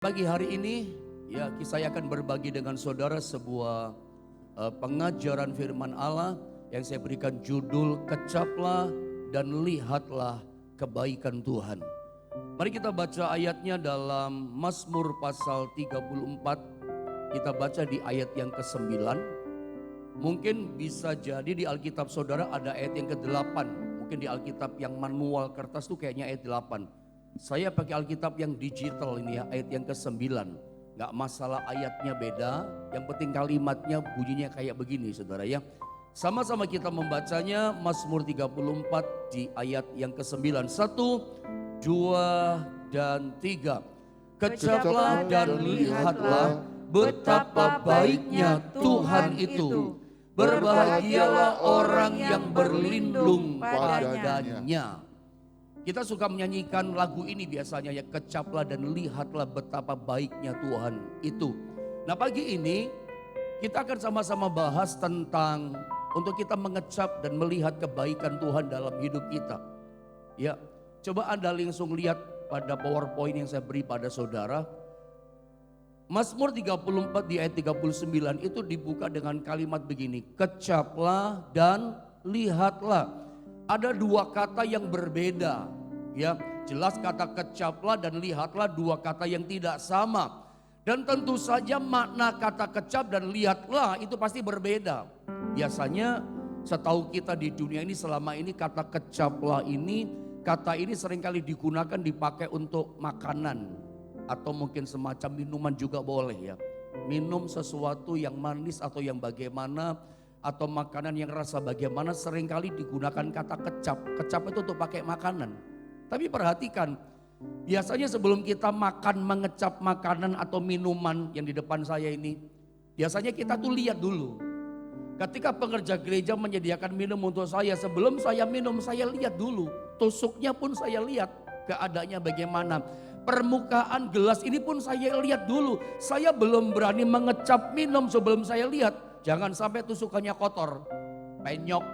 Pagi hari ini, saya akan berbagi dengan saudara sebuah pengajaran firman Allah yang saya berikan judul Kecaplah dan Lihatlah Kebaikan Tuhan. Mari kita baca ayatnya dalam Mazmur pasal 34. Kita baca di ayat yang ke-9. Mungkin bisa jadi di Alkitab saudara ada ayat yang ke-8. Mungkin di Alkitab yang manual kertas tuh kayaknya ayat 8. Saya pakai Alkitab yang digital ini ya, ayat yang ke-9. Gak masalah ayatnya beda, yang penting kalimatnya bunyinya kayak begini saudara ya. Sama-sama kita membacanya Mazmur 34 di ayat yang ke-9. 1, 2, dan 3. Kecaplah dan lihatlah betapa baiknya Tuhan itu. Berbahagialah orang yang berlindung padanya. Kita suka menyanyikan lagu ini biasanya ya, kecaplah dan lihatlah betapa baiknya Tuhan itu. Nah pagi ini kita akan sama-sama bahas tentang untuk kita mengecap dan melihat kebaikan Tuhan dalam hidup kita. Ya, coba Anda langsung lihat pada PowerPoint yang saya beri pada saudara. Mazmur 34 di ayat 39 itu dibuka dengan kalimat begini, kecaplah dan lihatlah. Ada dua kata yang berbeda, ya jelas kata kecaplah dan lihatlah dua kata yang tidak sama. Dan tentu saja makna kata kecap dan lihatlah itu pasti berbeda. Biasanya setahu kita di dunia ini selama ini kata kecaplah ini, kata ini seringkali digunakan dipakai untuk makanan. Atau mungkin semacam minuman juga boleh ya. Minum sesuatu yang manis atau yang bagaimana, atau makanan yang rasa bagaimana seringkali digunakan kata kecap. Kecap itu untuk pakai makanan. Tapi perhatikan, biasanya sebelum kita makan mengecap makanan atau minuman yang di depan saya ini, biasanya kita tuh lihat dulu. Ketika pengerja gereja menyediakan minum untuk saya, sebelum saya minum saya lihat dulu. Tusuknya pun saya lihat keadaannya bagaimana. Permukaan gelas ini pun saya lihat dulu. Saya belum berani mengecap minum sebelum saya lihat. Jangan sampai tusukannya kotor, penyok,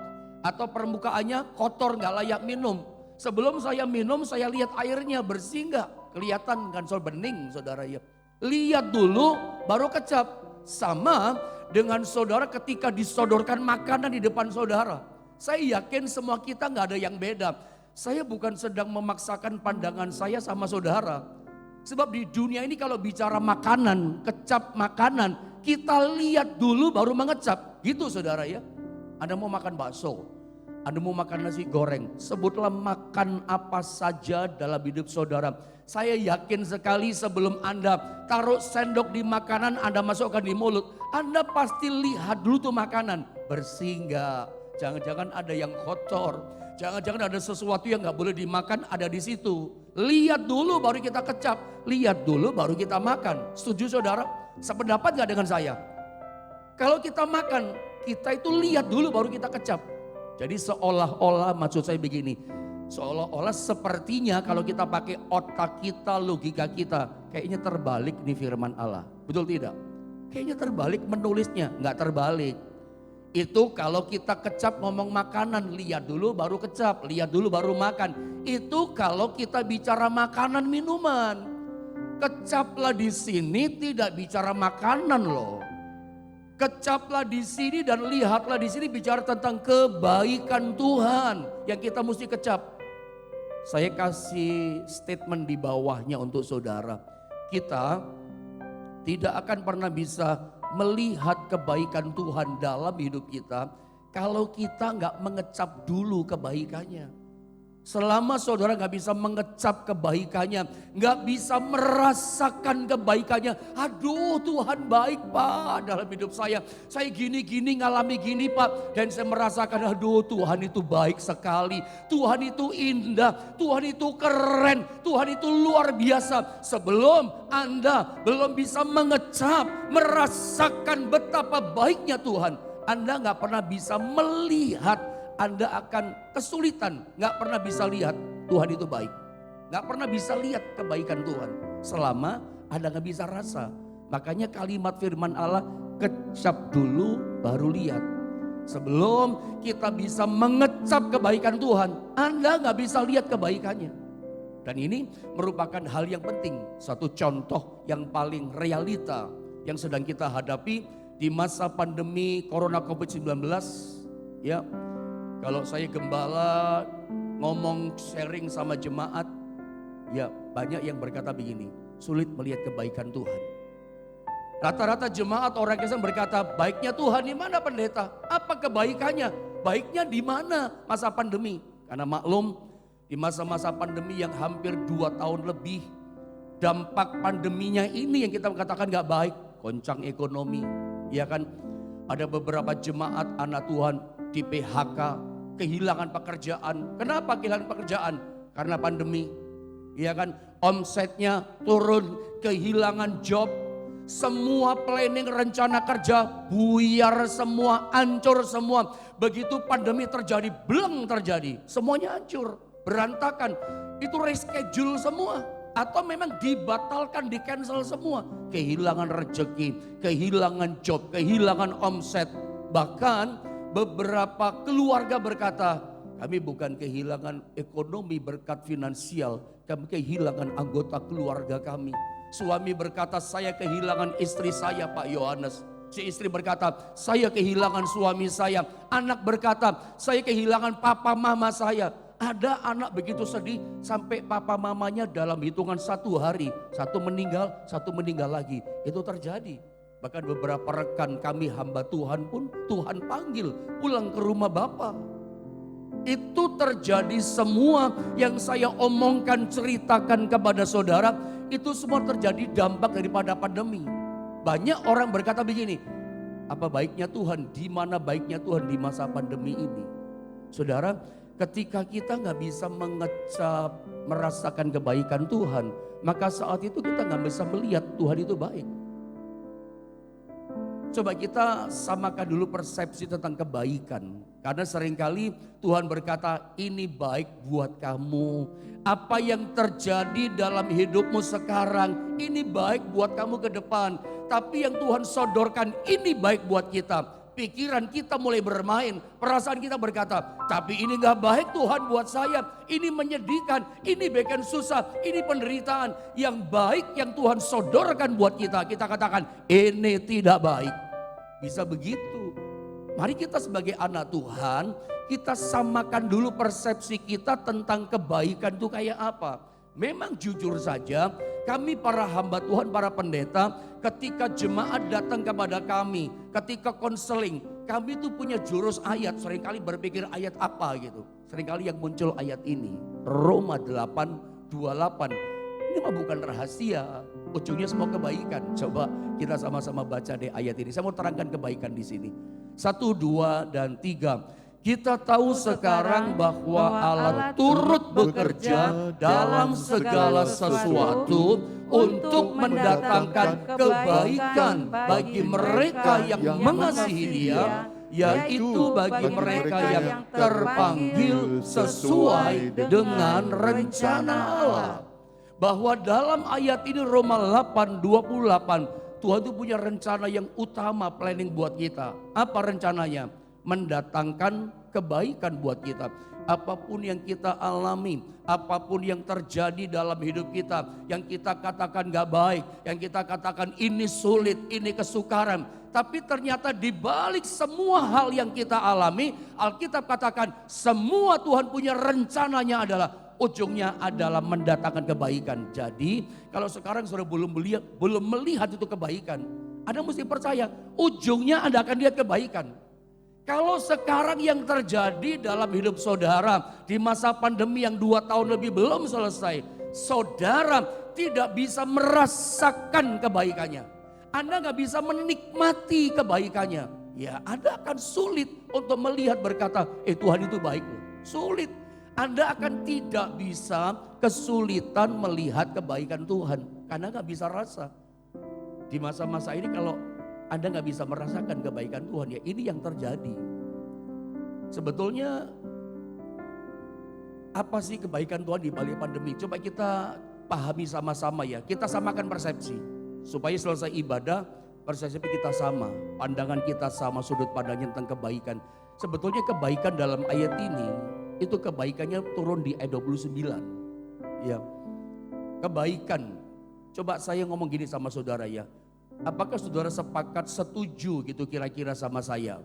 atau permukaannya kotor gak layak minum. Sebelum saya minum saya lihat airnya bersih gak? Kelihatan kan soal bening saudara ya. Lihat dulu baru kecap. Sama dengan saudara ketika disodorkan makanan di depan saudara. Saya yakin semua kita gak ada yang beda. Saya bukan sedang memaksakan pandangan saya sama saudara. Sebab di dunia ini kalau bicara makanan, kecap makanan, kita lihat dulu baru mengecap. Gitu saudara ya. Anda mau makan bakso, Anda mau makan nasi goreng, sebutlah makan apa saja dalam hidup saudara. Saya yakin sekali sebelum Anda taruh sendok di makanan, Anda masukkan di mulut, Anda pasti lihat dulu tuh makanan. Bersih enggak? Jangan-jangan ada yang kotor. Jangan-jangan ada sesuatu yang gak boleh dimakan ada di situ. Lihat dulu baru kita kecap. Lihat dulu baru kita makan. Setuju saudara? Sependapat gak dengan saya? Kalau kita makan, kita itu lihat dulu baru kita kecap. Jadi seolah-olah maksud saya begini. Seolah-olah sepertinya kalau kita pakai otak kita, logika kita. Kayaknya terbalik nih firman Allah. Betul tidak? Kayaknya terbalik menulisnya. Gak terbalik. Itu kalau kita kecap ngomong makanan, lihat dulu baru kecap, lihat dulu baru makan. Itu kalau kita bicara makanan minuman. Kecaplah di sini tidak bicara makanan loh. Kecaplah di sini dan lihatlah di sini bicara tentang kebaikan Tuhan yang kita mesti kecap. Saya kasih statement di bawahnya untuk saudara. Kita tidak akan pernah bisa melihat kebaikan Tuhan dalam hidup kita kalau kita nggak mengecap dulu kebaikannya. Selama saudara nggak bisa mengecap kebaikannya, nggak bisa merasakan kebaikannya. Aduh Tuhan baik Pak dalam hidup saya. Saya gini-gini ngalami gini Pak. Dan saya merasakan aduh Tuhan itu baik sekali. Tuhan itu indah, Tuhan itu keren, Tuhan itu luar biasa. Sebelum Anda belum bisa mengecap, merasakan betapa baiknya Tuhan, Anda nggak pernah bisa melihat. Anda akan kesulitan, gak pernah bisa lihat Tuhan itu baik. Gak pernah bisa lihat kebaikan Tuhan selama Anda gak bisa rasa. Makanya kalimat firman Allah, kecap dulu baru lihat. Sebelum kita bisa mengecap kebaikan Tuhan, Anda gak bisa lihat kebaikannya. Dan ini merupakan hal yang penting, satu contoh yang paling realita yang sedang kita hadapi di masa pandemi Corona COVID-19. Ya, kalau saya gembala ngomong sharing sama jemaat, ya banyak yang berkata begini, sulit melihat kebaikan Tuhan. Rata-rata jemaat orang Kristen berkata, baiknya Tuhan di mana pendeta? Apa kebaikannya? Baiknya di mana masa pandemi? Karena maklum, di masa-masa pandemi yang hampir 2 tahun lebih, dampak pandeminya ini yang kita katakan gak baik. Goncang ekonomi, ya kan? Ada beberapa jemaat anak Tuhan di PHK, kehilangan pekerjaan. Kenapa kehilangan pekerjaan? Karena pandemi, ya kan? Omsetnya turun, kehilangan job. Semua planning rencana kerja buyar semua, hancur semua. Begitu pandemi terjadi, belum terjadi, semuanya hancur, berantakan. Itu reschedule semua atau memang dibatalkan, di cancel semua. Kehilangan rezeki, kehilangan job, kehilangan omset. Bahkan beberapa keluarga berkata, kami bukan kehilangan ekonomi berkat finansial, kami kehilangan anggota keluarga kami. Suami berkata, saya kehilangan istri saya Pak Yohanes. Si istri berkata, saya kehilangan suami saya. Anak berkata, saya kehilangan papa mama saya. Ada anak begitu sedih sampai papa mamanya dalam hitungan 1 hari, satu meninggal lagi. Itu terjadi. Bahkan beberapa rekan kami hamba Tuhan pun Tuhan panggil pulang ke rumah Bapa. Itu terjadi semua yang saya omongkan, ceritakan kepada saudara. Itu semua terjadi dampak daripada pandemi. Banyak orang berkata begini, apa baiknya Tuhan? Di mana baiknya Tuhan di masa pandemi ini? Saudara, ketika kita nggak bisa mengecap, merasakan kebaikan Tuhan, maka saat itu kita nggak bisa melihat Tuhan itu baik. Coba kita samakan dulu persepsi tentang kebaikan. Karena seringkali Tuhan berkata, ini baik buat kamu. Apa yang terjadi dalam hidupmu sekarang, ini baik buat kamu ke depan. Tapi yang Tuhan sodorkan, ini baik buat kita. Pikiran kita mulai bermain, perasaan kita berkata, tapi ini gak baik Tuhan buat saya. Ini menyedihkan, ini bikin susah, ini penderitaan. Yang baik yang Tuhan sodorkan buat kita, kita katakan, ini tidak baik. Bisa begitu. Mari kita sebagai anak Tuhan, kita samakan dulu persepsi kita tentang kebaikan itu kayak apa. Memang jujur saja, kami para hamba Tuhan, para pendeta, ketika jemaat datang kepada kami, ketika konseling, kami itu punya jurus ayat. Seringkali berpikir ayat apa gitu. Seringkali yang muncul ayat ini, Roma 8:28. Ini mah bukan rahasia, ujungnya semua kebaikan. Coba kita sama-sama baca deh ayat ini. Saya mau terangkan kebaikan di sini. 1, 2, dan 3. Kita tahu sekarang bahwa Allah turut bekerja dalam segala sesuatu untuk mendatangkan kebaikan bagi mereka yang mengasihi Dia, yaitu bagi mereka yang terpanggil sesuai dengan rencana Allah. Bahwa dalam ayat ini Roma 8:28, Tuhan itu punya rencana yang utama, planning buat kita. Apa rencananya? Mendatangkan kebaikan buat kita. Apapun yang kita alami, apapun yang terjadi dalam hidup kita, yang kita katakan gak baik, yang kita katakan ini sulit, ini kesukaran. Tapi ternyata di balik semua hal yang kita alami, Alkitab katakan semua Tuhan punya rencananya adalah ujungnya adalah mendatangkan kebaikan. Jadi kalau sekarang saudara belum melihat itu kebaikan, Anda mesti percaya ujungnya Anda akan lihat kebaikan. Kalau sekarang yang terjadi dalam hidup saudara di masa pandemi yang 2 tahun lebih belum selesai, saudara tidak bisa merasakan kebaikannya. Anda gak bisa menikmati kebaikannya. Ya Anda akan sulit untuk melihat berkata, Tuhan itu baik loh. Sulit. Anda akan tidak bisa, kesulitan melihat kebaikan Tuhan. Karena gak bisa rasa. Di masa-masa ini kalau Anda gak bisa merasakan kebaikan Tuhan, ya ini yang terjadi. Sebetulnya apa sih kebaikan Tuhan di balik pandemi? Coba kita pahami sama-sama ya. Kita samakan persepsi. Supaya selesai ibadah, persepsi kita sama. Pandangan kita sama, sudut pandangnya tentang kebaikan. Sebetulnya kebaikan dalam ayat ini, itu kebaikannya turun di ayat 29. Ya, kebaikan. Coba saya ngomong gini sama saudara ya. Apakah saudara sepakat setuju gitu kira-kira sama saya?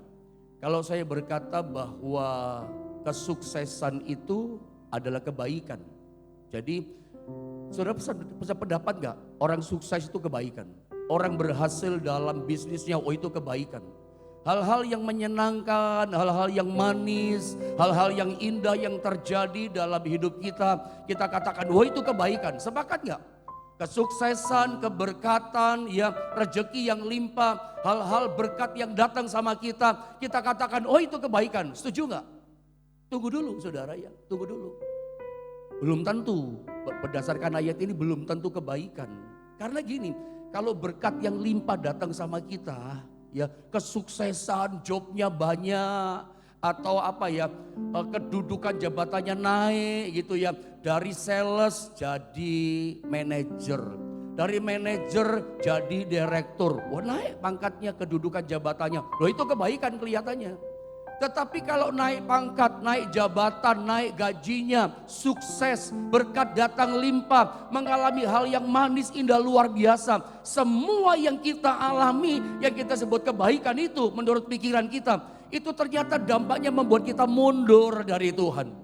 Kalau saya berkata bahwa kesuksesan itu adalah kebaikan. Jadi saudara bisa pendapat gak? Orang sukses itu kebaikan. Orang berhasil dalam bisnisnya, oh itu kebaikan. Hal-hal yang menyenangkan, hal-hal yang manis, hal-hal yang indah yang terjadi dalam hidup kita, kita katakan, wah itu kebaikan. Sepakat gak? Kesuksesan, keberkatan, ya rezeki yang limpah, hal-hal berkat yang datang sama kita, kita katakan, oh itu kebaikan. Setuju gak? Tunggu dulu saudara ya, tunggu dulu. Belum tentu, berdasarkan ayat ini belum tentu kebaikan. Karena gini, kalau berkat yang limpah datang sama kita, ya kesuksesan, jobnya banyak, atau apa ya, kedudukan jabatannya naik gitu ya, dari sales jadi manajer, dari manajer jadi direktur, wah naik pangkatnya, kedudukan jabatannya, loh itu kebaikan kelihatannya. Tetapi kalau naik pangkat, naik jabatan, naik gajinya, sukses, berkat datang limpah, mengalami hal yang manis, indah, luar biasa. Semua yang kita alami, yang kita sebut kebaikan itu menurut pikiran kita, itu ternyata dampaknya membuat kita mundur dari Tuhan.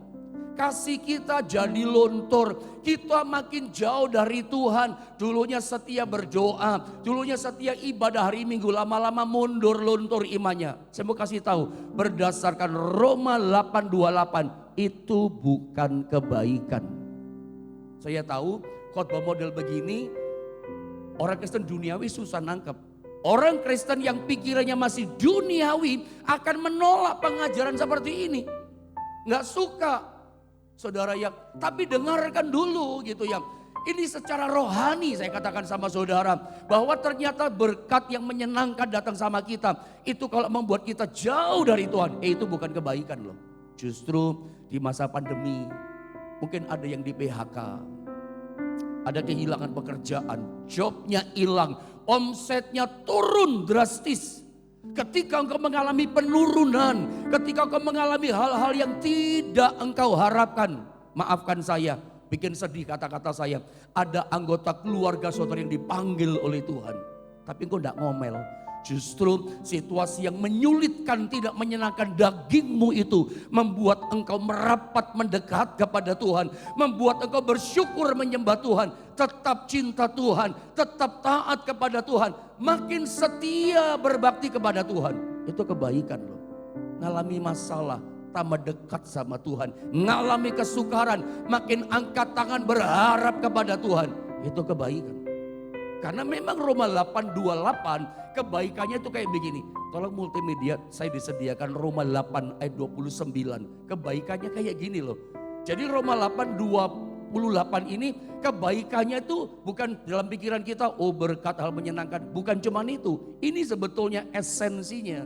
Kasih kita jadi lontor, kita makin jauh dari Tuhan. Dulunya setia berdoa, dulunya setia ibadah hari Minggu, lama-lama mundur lontor imannya. Saya mau kasih tahu, berdasarkan Roma 8:28 itu bukan kebaikan. Saya tahu khotbah model begini orang Kristen duniawi susah nangkep. Orang Kristen yang pikirannya masih duniawi akan menolak pengajaran seperti ini. Nggak suka. Saudara yang, tapi dengarkan dulu gitu ya. Ini secara rohani saya katakan sama saudara. Bahwa ternyata berkat yang menyenangkan datang sama kita. Itu kalau membuat kita jauh dari Tuhan. Itu bukan kebaikan loh. Justru di masa pandemi. Mungkin ada yang di PHK. Ada kehilangan pekerjaan. Jobnya hilang. Omsetnya turun drastis. Ketika engkau mengalami penurunan, ketika engkau mengalami hal-hal yang tidak engkau harapkan, maafkan saya, bikin sedih kata-kata saya. Ada anggota keluarga saudara yang dipanggil oleh Tuhan, tapi engkau tidak ngomel. Justru situasi yang menyulitkan, tidak menyenangkan dagingmu itu membuat engkau merapat mendekat kepada Tuhan. Membuat engkau bersyukur menyembah Tuhan. Tetap cinta Tuhan, tetap taat kepada Tuhan. Makin setia berbakti kepada Tuhan. Itu kebaikan loh. Ngalami masalah, tambah dekat sama Tuhan. Ngalami kesukaran, makin angkat tangan berharap kepada Tuhan. Itu kebaikan. Karena memang Roma 8:28 kebaikannya itu kayak begini. Tolong multimedia saya disediakan Roma 8 ayat 29. Kebaikannya kayak gini loh. Jadi Roma 8:28 ini kebaikannya itu bukan dalam pikiran kita, oh berkat hal menyenangkan. Bukan cuman itu. Ini sebetulnya esensinya.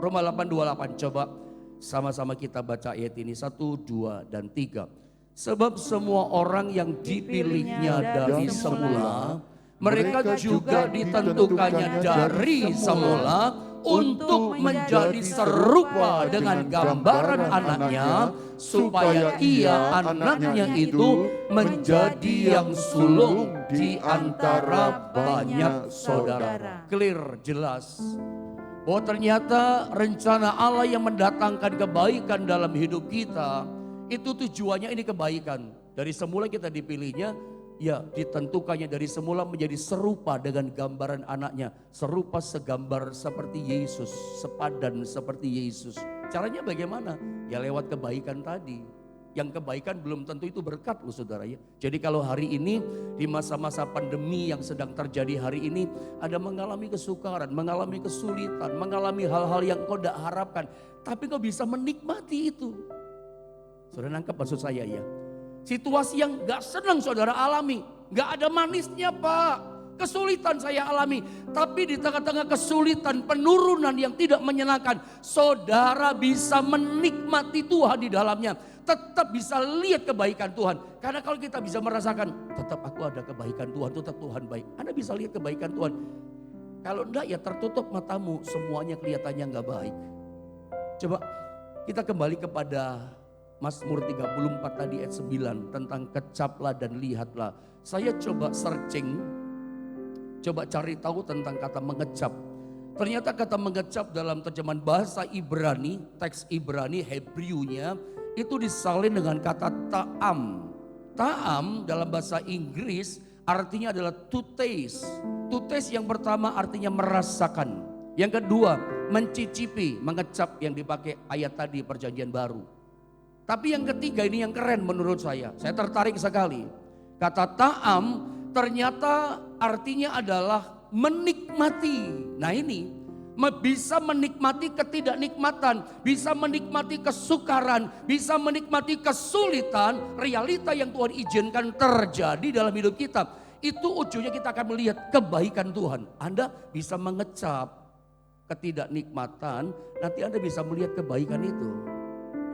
Roma 8:28 coba sama-sama kita baca ayat ini. 1, 2, dan 3. Sebab semua orang yang dipilihnya dari semula, mereka juga ditentukannya dari semula untuk menjadi serupa dengan gambaran anaknya, supaya ia anaknya itu menjadi yang sulung di antara banyak saudara. Clear, jelas. Bahwa ternyata rencana Allah yang mendatangkan kebaikan dalam hidup kita, itu tujuannya ini kebaikan. Dari semula kita dipilihnya, ya ditentukannya dari semula menjadi serupa dengan gambaran anaknya. Serupa segambar seperti Yesus, sepadan seperti Yesus. Caranya bagaimana? Ya lewat kebaikan tadi. Yang kebaikan belum tentu itu berkat loh saudara ya. Jadi kalau hari ini di masa-masa pandemi yang sedang terjadi hari ini, ada mengalami kesukaran, mengalami kesulitan, mengalami hal-hal yang kau tidak harapkan. Tapi kau bisa menikmati itu. Saudara nangkep maksud saya ya. Situasi yang gak senang saudara alami. Gak ada manisnya Pak. Kesulitan saya alami. Tapi di tengah-tengah kesulitan, penurunan yang tidak menyenangkan, saudara bisa menikmati Tuhan di dalamnya. Tetap bisa lihat kebaikan Tuhan. Karena kalau kita bisa merasakan, tetap aku ada kebaikan Tuhan, tetap Tuhan baik. Anda bisa lihat kebaikan Tuhan. Kalau enggak ya tertutup matamu, semuanya kelihatannya gak baik. Coba kita kembali kepada Mazmur 34 tadi ayat 9 tentang kecaplah dan lihatlah. Saya coba searching, coba cari tahu tentang kata mengecap. Ternyata kata mengecap dalam terjemahan bahasa Ibrani, teks Ibrani Hebrewnya itu disalin dengan kata ta'am. Ta'am dalam bahasa Inggris artinya adalah to taste. To taste yang pertama artinya merasakan. Yang kedua mencicipi, mengecap yang dipakai ayat tadi perjanjian baru. Tapi yang ketiga ini yang keren menurut saya tertarik sekali. Kata ta'am ternyata artinya adalah menikmati. Nah ini bisa menikmati ketidaknikmatan, bisa menikmati kesukaran, bisa menikmati kesulitan, realita yang Tuhan izinkan terjadi dalam hidup kita. Itu ujungnya kita akan melihat kebaikan Tuhan. Anda bisa mengecap ketidaknikmatan, nanti Anda bisa melihat kebaikan itu.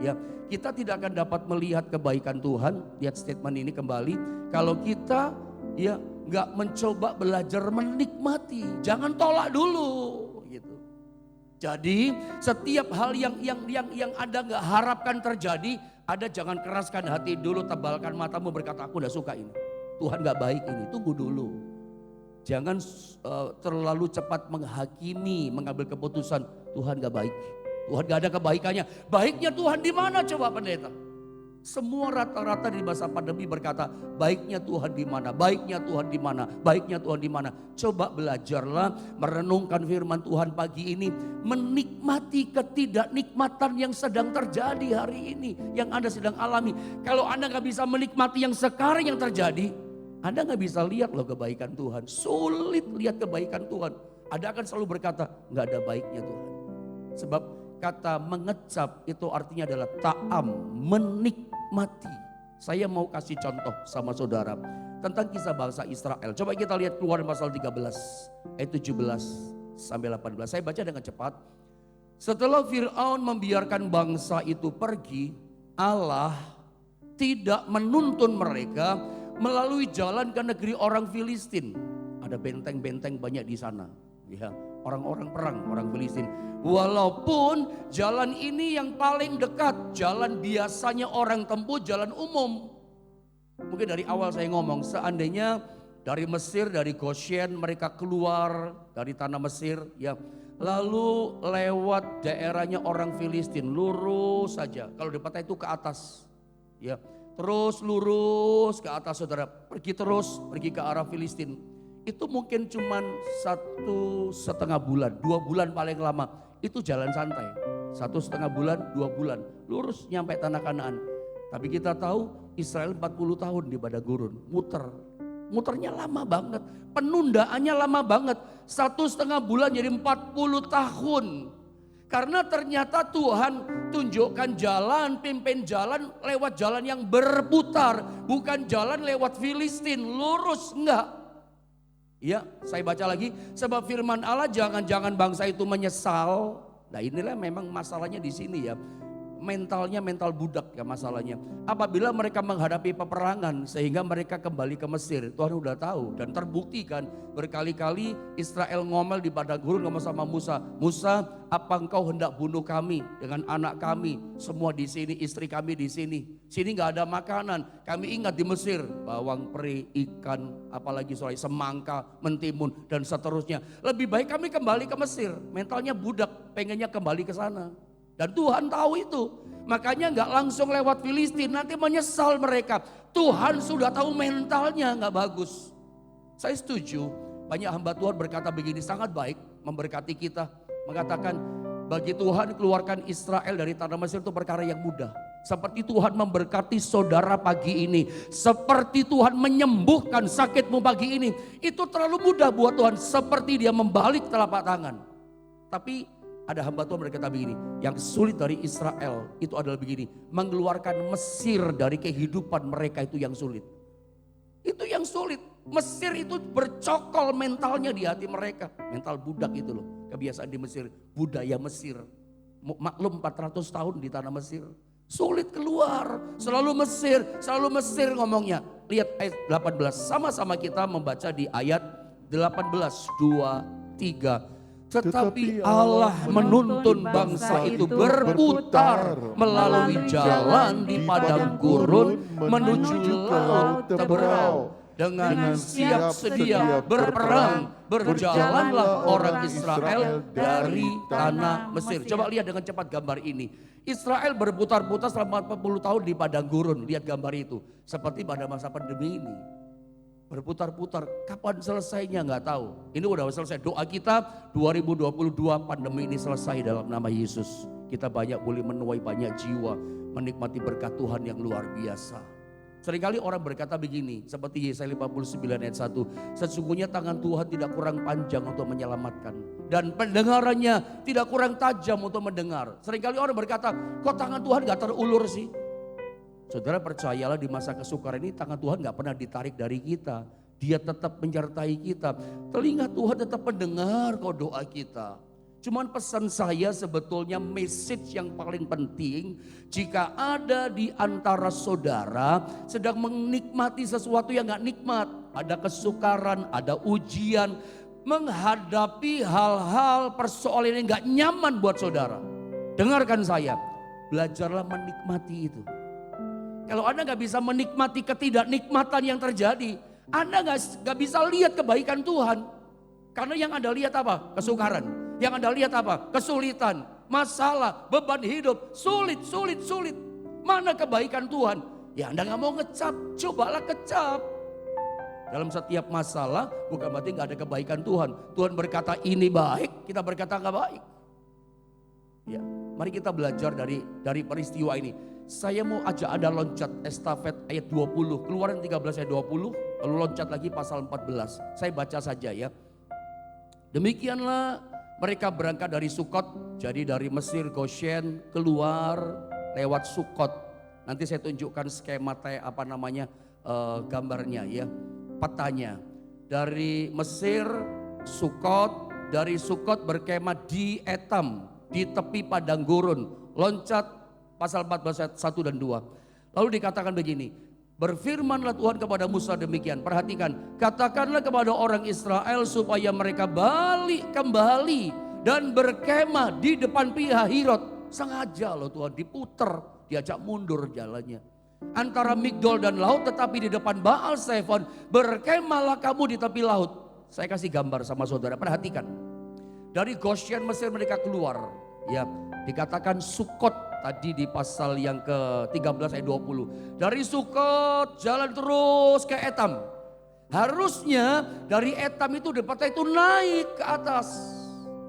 Ya, kita tidak akan dapat melihat kebaikan Tuhan, lihat statement ini kembali, kalau kita ya nggak mencoba belajar menikmati. Jangan tolak dulu. Jadi setiap hal yang Anda nggak harapkan terjadi, Anda jangan keraskan hati dulu, tebalkan matamu berkata aku nggak suka ini. Tuhan nggak baik ini, tunggu dulu. Jangan terlalu cepat menghakimi, mengambil keputusan Tuhan nggak baik. Tuhan nggak ada kebaikannya. Baiknya Tuhan di mana coba pendeta? Semua rata-rata di masa pandemi berkata, baiknya Tuhan di mana, baiknya Tuhan di mana, baiknya Tuhan di mana. Coba belajarlah merenungkan firman Tuhan pagi ini, menikmati ketidaknikmatan yang sedang terjadi hari ini, yang Anda sedang alami. Kalau Anda gak bisa menikmati yang sekarang yang terjadi, Anda gak bisa lihat loh kebaikan Tuhan. Sulit lihat kebaikan Tuhan. Anda akan selalu berkata, gak ada baiknya Tuhan. Sebab kata mengecap itu artinya adalah ta'am, menikmati. Saya mau kasih contoh sama saudara tentang kisah bangsa Israel. Coba kita lihat Keluaran pasal 13 ayat 17 sampai 18. Saya baca dengan cepat. Setelah Fir'aun membiarkan bangsa itu pergi, Allah tidak menuntun mereka melalui jalan ke negeri orang Filistin. Ada benteng-benteng banyak di sana. Ya, orang-orang perang, orang Filistin. Walaupun jalan ini yang paling dekat, jalan biasanya orang tempuh, jalan umum. Mungkin dari awal saya ngomong, seandainya dari Mesir, dari Goshen mereka keluar dari tanah Mesir, ya, lalu lewat daerahnya orang Filistin, lurus saja. Kalau di peta itu ke atas, ya, terus lurus ke atas saudara, pergi terus, pergi ke arah Filistin. Itu mungkin cuman 1,5 bulan, 2 bulan paling lama. Itu jalan santai, 1,5 bulan, 2 bulan, lurus nyampe tanah Kanaan. Tapi kita tahu Israel 40 tahun di padang gurun, muternya lama banget, penundaannya lama banget, 1,5 bulan jadi 40 tahun. Karena ternyata Tuhan tunjukkan jalan, pimpin jalan lewat jalan yang berputar, bukan jalan lewat Filistin, lurus enggak. Ya, saya baca lagi, sebab firman Allah jangan bangsa itu menyesal. Nah inilah memang masalahnya di sini ya. Mentalnya mental budak ya masalahnya. Apabila mereka menghadapi peperangan sehingga mereka kembali ke Mesir. Tuhan udah tahu dan terbukti kan berkali-kali Israel ngomel di padang gurun ngomong sama Musa. Musa, apa engkau hendak bunuh kami dengan anak kami semua di sini, istri kami di sini. Sini nggak ada makanan. Kami ingat di Mesir bawang peri, ikan, apalagi semangka, mentimun dan seterusnya. Lebih baik kami kembali ke Mesir. Mentalnya budak, pengennya kembali ke sana. Dan Tuhan tahu itu. Makanya nggak langsung lewat Filistin, nanti menyesal mereka. Tuhan sudah tahu mentalnya nggak bagus. Saya setuju, banyak hamba Tuhan berkata begini, sangat baik memberkati kita. Mengatakan bagi Tuhan keluarkan Israel dari tanah Mesir itu perkara yang mudah. Seperti Tuhan memberkati saudara pagi ini. Seperti Tuhan menyembuhkan sakitmu pagi ini. Itu terlalu mudah buat Tuhan. Seperti dia membalik telapak tangan. Tapi ada hamba Tuhan berkata begini, yang sulit dari Israel itu adalah begini, mengeluarkan Mesir dari kehidupan mereka itu yang sulit. Itu yang sulit. Mesir itu bercokol mentalnya di hati mereka. Mental budak itu loh, kebiasaan di Mesir, budaya Mesir. Maklum 400 tahun di tanah Mesir. Sulit keluar, selalu Mesir ngomongnya. Lihat ayat 18, sama-sama kita membaca di ayat 18, 2, 3. Tetapi Allah menuntun bangsa itu berputar melalui jalan di padang gurun menuju laut Teberau. dengan siap sedia berperang, berjalanlah orang Israel dari tanah Mesir. Coba lihat dengan cepat gambar ini. Israel berputar-putar selama 40 tahun di padang gurun. Lihat gambar itu. Seperti pada masa pandemi ini. Berputar-putar, kapan selesainya nggak tahu. Ini udah selesai. Doa kita 2022 pandemi ini selesai dalam nama Yesus. Kita boleh menuai banyak jiwa, menikmati berkat Tuhan yang luar biasa. Seringkali orang berkata begini, seperti Yesaya 59 ayat 1. Sesungguhnya tangan Tuhan tidak kurang panjang untuk menyelamatkan. Dan pendengarannya tidak kurang tajam untuk mendengar. Seringkali orang berkata, kok tangan Tuhan gak terulur sih? Saudara percayalah di masa kesukaran ini tangan Tuhan gak pernah ditarik dari kita. Dia tetap menyertai kita. Telinga Tuhan tetap mendengar kok doa kita. Cuman pesan saya sebetulnya message yang paling penting, jika ada di antara saudara sedang menikmati sesuatu yang gak nikmat, ada kesukaran, ada ujian, menghadapi hal-hal persoalan yang gak nyaman buat saudara. Dengarkan saya, belajarlah menikmati itu. Kalau Anda gak bisa menikmati ketidaknikmatan yang terjadi, Anda gak bisa lihat kebaikan Tuhan. Karena yang Anda lihat apa? Kesukaran. Yang Anda lihat apa? Kesulitan, masalah, beban hidup, sulit. Mana kebaikan Tuhan? Ya Anda gak mau ngecap, cobalah kecap. Dalam setiap masalah bukan berarti gak ada kebaikan Tuhan. Tuhan berkata ini baik, kita berkata gak baik. Ya, mari kita belajar dari peristiwa ini. Saya mau ajak Anda loncat estafet ayat 20, Keluaran 13 ayat 20, lalu loncat lagi pasal 14. Saya baca saja ya. Demikianlah mereka berangkat dari Sukot, jadi dari Mesir, Goshen, keluar lewat Sukot. Nanti saya tunjukkan skema gambarnya ya, petanya. Dari Mesir, Sukot, dari Sukot berkemah di Etam, di tepi padang gurun. Loncat pasal 14 ayat 1 dan 2. Lalu dikatakan begini, berfirmanlah Tuhan kepada Musa demikian. Perhatikan, katakanlah kepada orang Israel supaya mereka balik kembali dan berkemah di depan Pihahirot. Sengaja loh Tuhan diputer, diajak mundur jalannya. Antara Migdol dan laut, tetapi di depan Baal Zephon berkemahlah kamu di tepi laut. Saya kasih gambar sama saudara, perhatikan. Dari Goshen Mesir mereka keluar, ya dikatakan Sukot. Tadi di pasal yang ke-13 ayat 20. Dari Sukot jalan terus ke Etam. Harusnya dari Etam itu depan itu naik ke atas.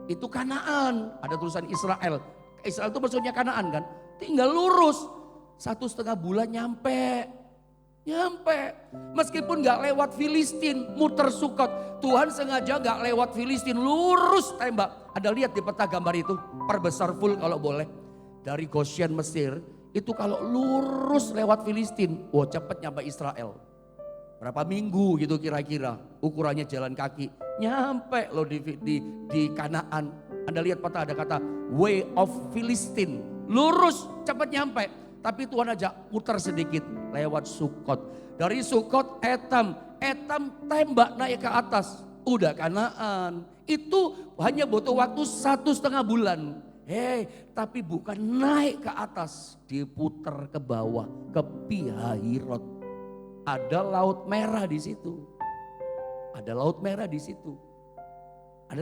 Itu Kanaan. Ada tulisan Israel. Israel itu maksudnya Kanaan kan. Tinggal lurus. 1,5 bulan nyampe. Meskipun gak lewat Filistin, muter Sukot. Tuhan sengaja gak lewat Filistin, lurus tembak. Ada lihat di peta gambar itu. Perbesar full kalau boleh. Dari Goshen Mesir itu kalau lurus lewat Filistin, cepet nyampe Israel. Berapa minggu gitu kira-kira ukurannya jalan kaki. Nyampe loh di Kanaan. Anda lihat peta ada kata way of Filistin. Lurus cepet nyampe. Tapi Tuhan ajak putar sedikit lewat Sukot. Dari Sukot Etam tembak naik ke atas. Udah Kanaan. Itu hanya butuh waktu 1,5 bulan. Tapi bukan naik ke atas, diputar ke bawah, ke Pihahirot. Ada laut merah di situ. Ada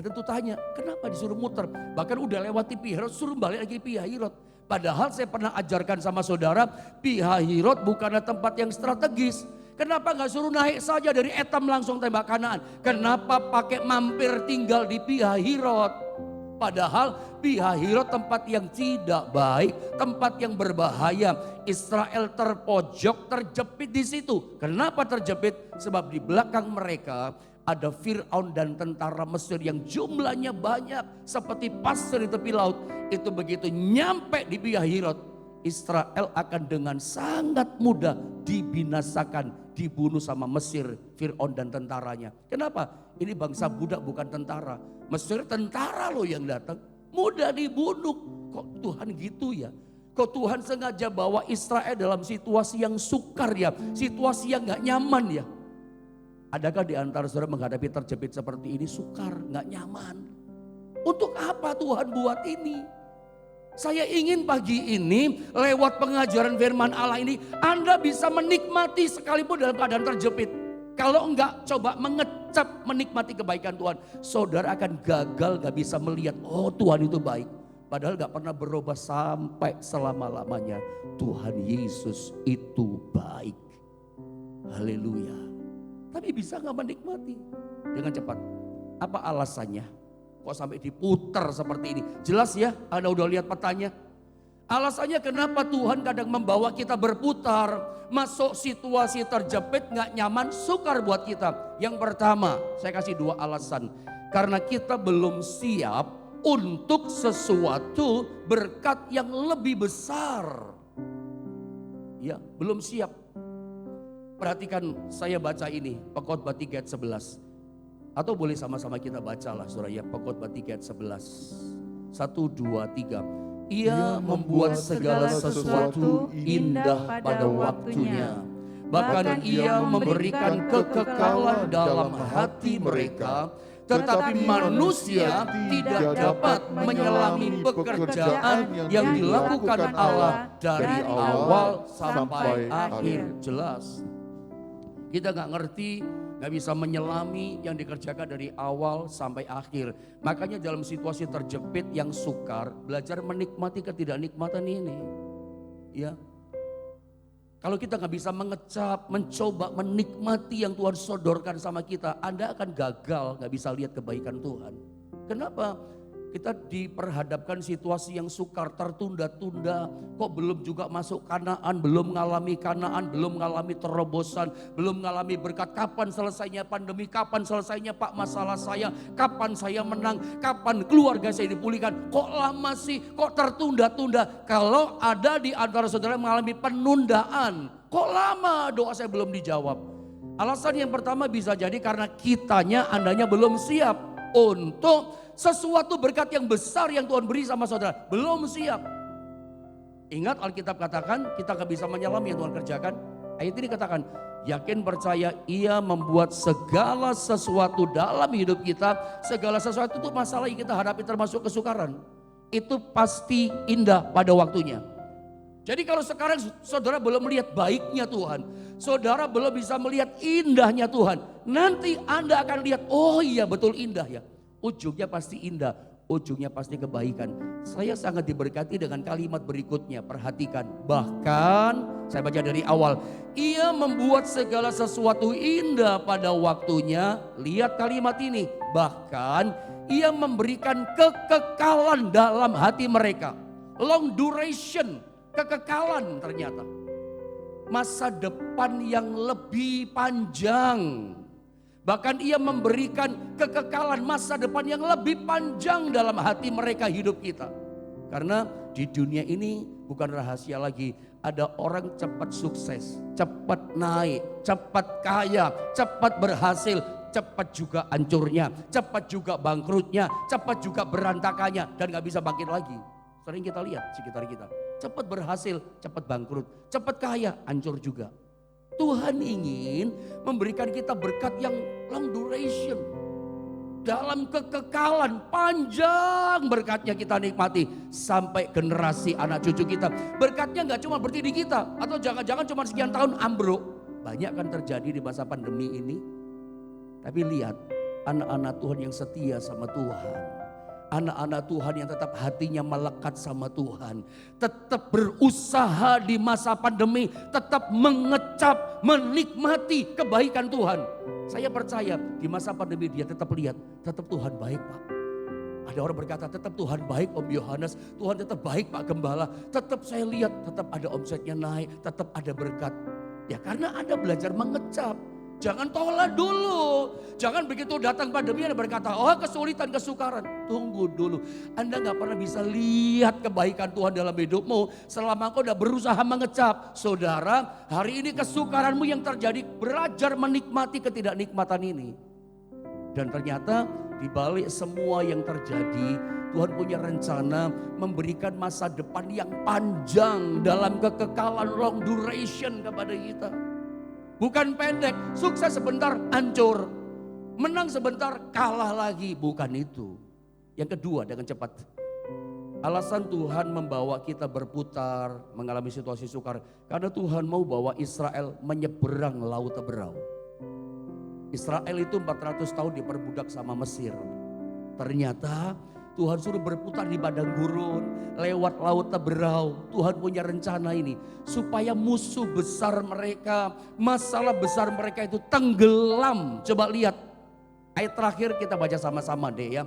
tentu tanya, kenapa disuruh muter? Bahkan udah lewati Pihahirot, suruh balik lagi Pihahirot. Padahal saya pernah ajarkan sama saudara, Pihahirot bukanlah tempat yang strategis. Kenapa gak suruh naik saja dari Etam langsung tembak Kanaan? Kenapa pakai mampir tinggal di Pihahirot? Padahal Pihahirot tempat yang tidak baik, tempat yang berbahaya. Israel terpojok, terjepit di situ. Kenapa terjepit? Sebab di belakang mereka ada Fir'aun dan tentara Mesir yang jumlahnya banyak seperti pasir di tepi laut. Itu begitu nyampe di Pihahirot, Israel akan dengan sangat mudah dibinasakan, dibunuh sama Mesir, Fir'aun dan tentaranya. Kenapa? Ini bangsa budak bukan tentara. Mesir tentara loh yang datang. Mudah dibunuh. Kok Tuhan gitu ya? Kok Tuhan sengaja bawa Israel dalam situasi yang sukar ya? Situasi yang gak nyaman ya? Adakah di antara saudara menghadapi terjepit seperti ini sukar, gak nyaman? Untuk apa Tuhan buat ini? Saya ingin pagi ini lewat pengajaran firman Allah ini Anda bisa menikmati sekalipun dalam keadaan terjepit. Kalau enggak coba mengecap menikmati kebaikan Tuhan, saudara akan gagal, gak bisa melihat, oh Tuhan itu baik. Padahal gak pernah berubah sampai selama-lamanya. Tuhan Yesus itu baik. Haleluya. Tapi bisa gak menikmati dengan cepat? Apa alasannya? Kok sampai diputar seperti ini? Jelas ya, Anda udah lihat petanya. Alasannya kenapa Tuhan kadang membawa kita berputar, masuk situasi terjepit, gak nyaman, sukar buat kita. Yang pertama, saya kasih 2 alasan. Karena kita belum siap untuk sesuatu berkat yang lebih besar. Ya, belum siap. Perhatikan saya baca ini, Pengkhotbah 3 ayat 11. Atau boleh sama-sama kita bacalah surah ya, Pengkhotbah 3 ayat 11. 1, 2, 3. Ia membuat segala sesuatu indah pada waktunya. Bahkan ia memberikan kekekalan dalam hati mereka. Tetapi manusia tidak dapat menyelami pekerjaan yang dilakukan Allah dari awal sampai akhir. Jelas. Kita gak ngerti, gak bisa menyelami yang dikerjakan dari awal sampai akhir. Makanya dalam situasi terjepit yang sukar, belajar menikmati ketidaknikmatan ini. Ya. Kalau kita gak bisa mengecap, mencoba menikmati yang Tuhan sodorkan sama kita, Anda akan gagal gak bisa lihat kebaikan Tuhan. Kenapa? Kita diperhadapkan situasi yang sukar, tertunda-tunda. Kok belum juga masuk Kanaan, belum mengalami Kanaan, belum mengalami terobosan, belum mengalami berkat. Kapan selesainya pandemi, kapan selesainya Pak masalah saya, kapan saya menang, kapan keluarga saya dipulihkan. Kok lama sih, kok tertunda-tunda. Kalau ada di antara saudara mengalami penundaan, kok lama doa saya belum dijawab. Alasan yang pertama bisa jadi karena kitanya, andanya belum siap untuk sesuatu berkat yang besar yang Tuhan beri sama saudara. Belum siap. Ingat Alkitab katakan kita gak bisa menyelami yang Tuhan kerjakan. Ayat ini katakan, yakin percaya ia membuat segala sesuatu dalam hidup kita. Segala sesuatu itu masalah yang kita hadapi termasuk kesukaran. Itu pasti indah pada waktunya. Jadi kalau sekarang saudara belum melihat baiknya Tuhan, saudara belum bisa melihat indahnya Tuhan, nanti Anda akan lihat, oh iya betul indah ya. Ujungnya pasti indah, ujungnya pasti kebaikan. Saya sangat diberkati dengan kalimat berikutnya, perhatikan. Bahkan, saya baca dari awal, ia membuat segala sesuatu indah pada waktunya. Lihat kalimat ini, bahkan ia memberikan kekekalan dalam hati mereka. Long duration, kekekalan ternyata. Masa depan yang lebih panjang. Bahkan ia memberikan kekekalan masa depan yang lebih panjang dalam hati mereka hidup kita. Karena di dunia ini bukan rahasia lagi. Ada orang cepat sukses, cepat naik, cepat kaya, cepat berhasil. Cepat juga hancurnya, cepat juga bangkrutnya, cepat juga berantakannya. Dan gak bisa bangkit lagi. Sering kita lihat sekitar kita. Cepat berhasil, cepat bangkrut, cepat kaya, hancur juga. Tuhan ingin memberikan kita berkat yang long duration. Dalam kekekalan panjang berkatnya kita nikmati. Sampai generasi anak cucu kita. Berkatnya gak cuma berhenti di kita. Atau jangan-jangan cuma sekian tahun ambruk. Banyak kan terjadi di masa pandemi ini. Tapi lihat anak-anak Tuhan yang setia sama Tuhan. Anak-anak Tuhan yang tetap hatinya melekat sama Tuhan. Tetap berusaha di masa pandemi. Tetap mengecap, menikmati kebaikan Tuhan. Saya percaya di masa pandemi dia tetap lihat. Tetap Tuhan baik Pak. Ada orang berkata tetap Tuhan baik Om Yohanes. Tuhan tetap baik Pak Gembala. Tetap saya lihat tetap ada omsetnya naik. Tetap ada berkat. Ya karena Anda belajar mengecap. Jangan tolak dulu. Jangan begitu datang pandemi Anda berkata, oh kesulitan, kesukaran. Tunggu dulu. Anda gak pernah bisa lihat kebaikan Tuhan dalam hidupmu selama kau udah berusaha mengecap. Saudara, hari ini kesukaranmu yang terjadi, belajar menikmati ketidaknikmatan ini. Dan ternyata di balik semua yang terjadi, Tuhan punya rencana memberikan masa depan yang panjang dalam kekekalan long duration kepada kita. Bukan pendek, sukses sebentar, hancur. Menang sebentar, kalah lagi. Bukan itu. Yang kedua dengan cepat. Alasan Tuhan membawa kita berputar, mengalami situasi sukar. Karena Tuhan mau bawa Israel menyeberang laut Teberau. Israel itu 400 tahun diperbudak sama Mesir. Ternyata Tuhan suruh berputar di padang gurun, lewat laut Teberau. Tuhan punya rencana ini supaya musuh besar mereka, masalah besar mereka itu tenggelam. Coba lihat ayat terakhir, kita baca sama-sama deh ya.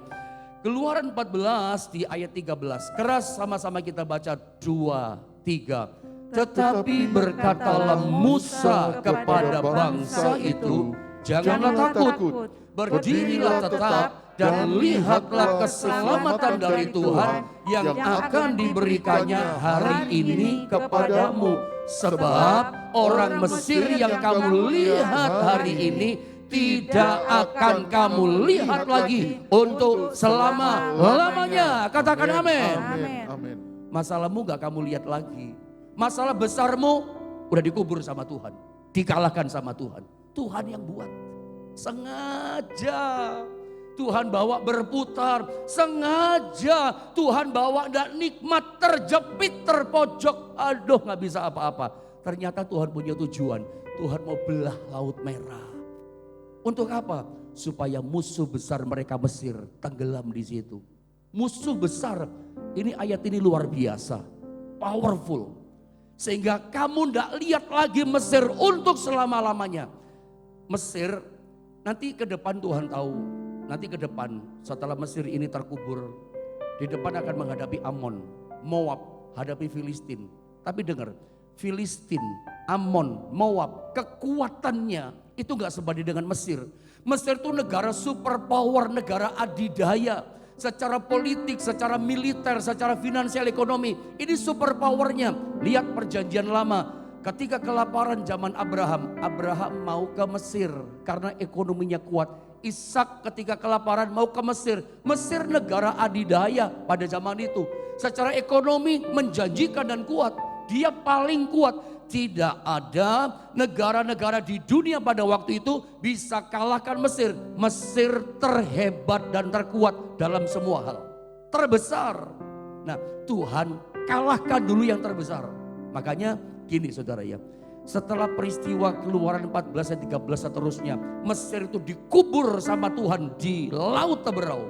Keluaran 14 di ayat 13. Keras sama-sama kita baca 2, 3. Tetapi berkatalah Musa kepada bangsa itu, janganlah takut, berdirilah tetap dan lihatlah keselamatan dari Tuhan yang akan diberikannya hari ini kepadamu. Sebab orang Mesir yang kamu lihat hari ini tidak akan kamu lihat lagi untuk selama-lamanya. Katakan amin. Masalahmu gak kamu lihat lagi. Masalah besarmu udah dikubur sama Tuhan, dikalahkan sama Tuhan. Tuhan yang buat. Sengaja Tuhan bawa berputar, sengaja Tuhan bawa gak nikmat, terjepit, terpojok. Aduh gak bisa apa-apa. Ternyata Tuhan punya tujuan. Tuhan mau belah Laut Merah. Untuk apa? Supaya musuh besar mereka Mesir tenggelam di situ. Musuh besar, ini ayat ini luar biasa, powerful. Sehingga kamu tidak lihat lagi Mesir untuk selama-lamanya. Mesir nanti ke depan Tuhan tahu. Nanti ke depan setelah Mesir ini terkubur, di depan akan menghadapi Amon, Moab, hadapi Filistin. Tapi dengar, Filistin, Amon, Moab, kekuatannya itu gak sebanding dengan Mesir. Mesir itu negara superpower, negara adidaya. Secara politik, secara militer, secara finansial ekonomi. Ini superpowernya. Lihat perjanjian lama. Ketika kelaparan zaman Abraham, Abraham mau ke Mesir karena ekonominya kuat. Ishak ketika kelaparan mau ke Mesir. Mesir negara adidaya pada zaman itu. Secara ekonomi menjanjikan dan kuat. Dia paling kuat. Tidak ada negara-negara di dunia pada waktu itu bisa kalahkan Mesir. Mesir terhebat dan terkuat dalam semua hal. Terbesar. Nah, Tuhan kalahkan dulu yang terbesar. Makanya gini saudara ya. Setelah peristiwa Keluaran 14 dan 13 seterusnya, Mesir itu dikubur sama Tuhan di Laut Teberau.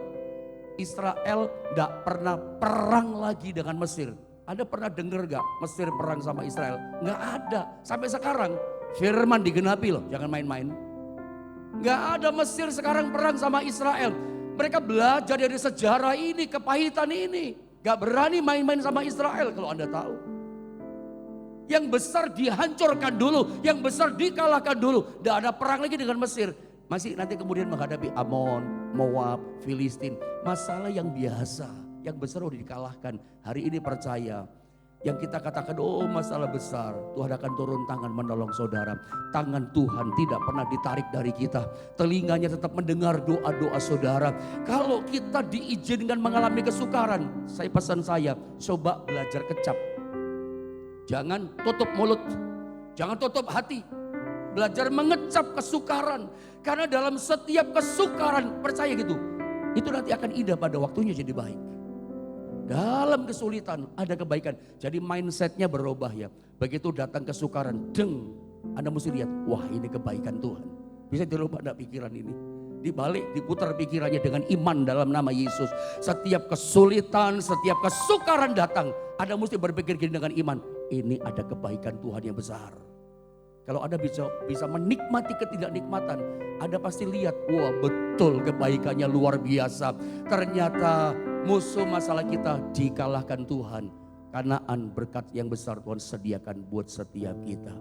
Israel tidak pernah perang lagi dengan Mesir. Anda pernah dengar gak Mesir perang sama Israel? Gak ada. Sampai sekarang firman digenapi loh, jangan main-main. Gak ada Mesir sekarang perang sama Israel. Mereka belajar dari sejarah ini, kepahitan ini. Gak berani main-main sama Israel kalau Anda tahu. Yang besar dihancurkan dulu, yang besar dikalahkan dulu. Gak ada perang lagi dengan Mesir. Masih nanti kemudian menghadapi Amon, Moab, Filistin. Masalah yang biasa. Yang besar udah dikalahkan. Hari ini percaya. Yang kita katakan oh masalah besar. Tuhan akan turun tangan menolong saudara. Tangan Tuhan tidak pernah ditarik dari kita. Telinganya tetap mendengar doa-doa saudara. Kalau kita diizinkan mengalami kesukaran. Pesan saya coba belajar kecap. Jangan tutup mulut. Jangan tutup hati. Belajar mengecap kesukaran. Karena dalam setiap kesukaran percaya gitu. Itu nanti akan indah pada waktunya jadi baik. Dalam kesulitan ada kebaikan. Jadi mindsetnya berubah ya. Begitu datang kesukaran, Anda mesti lihat, wah ini kebaikan Tuhan. Bisa dirubah enggak pikiran ini? Dibalik, diputar pikirannya dengan iman dalam nama Yesus. Setiap kesulitan, setiap kesukaran datang, Anda mesti berpikir gini dengan iman. Ini ada kebaikan Tuhan yang besar. Kalau Anda bisa menikmati ketidaknikmatan, Anda pasti lihat, wah betul kebaikannya luar biasa. Ternyata musuh masalah kita dikalahkan Tuhan. Kanaan berkat yang besar Tuhan sediakan buat setiap kita.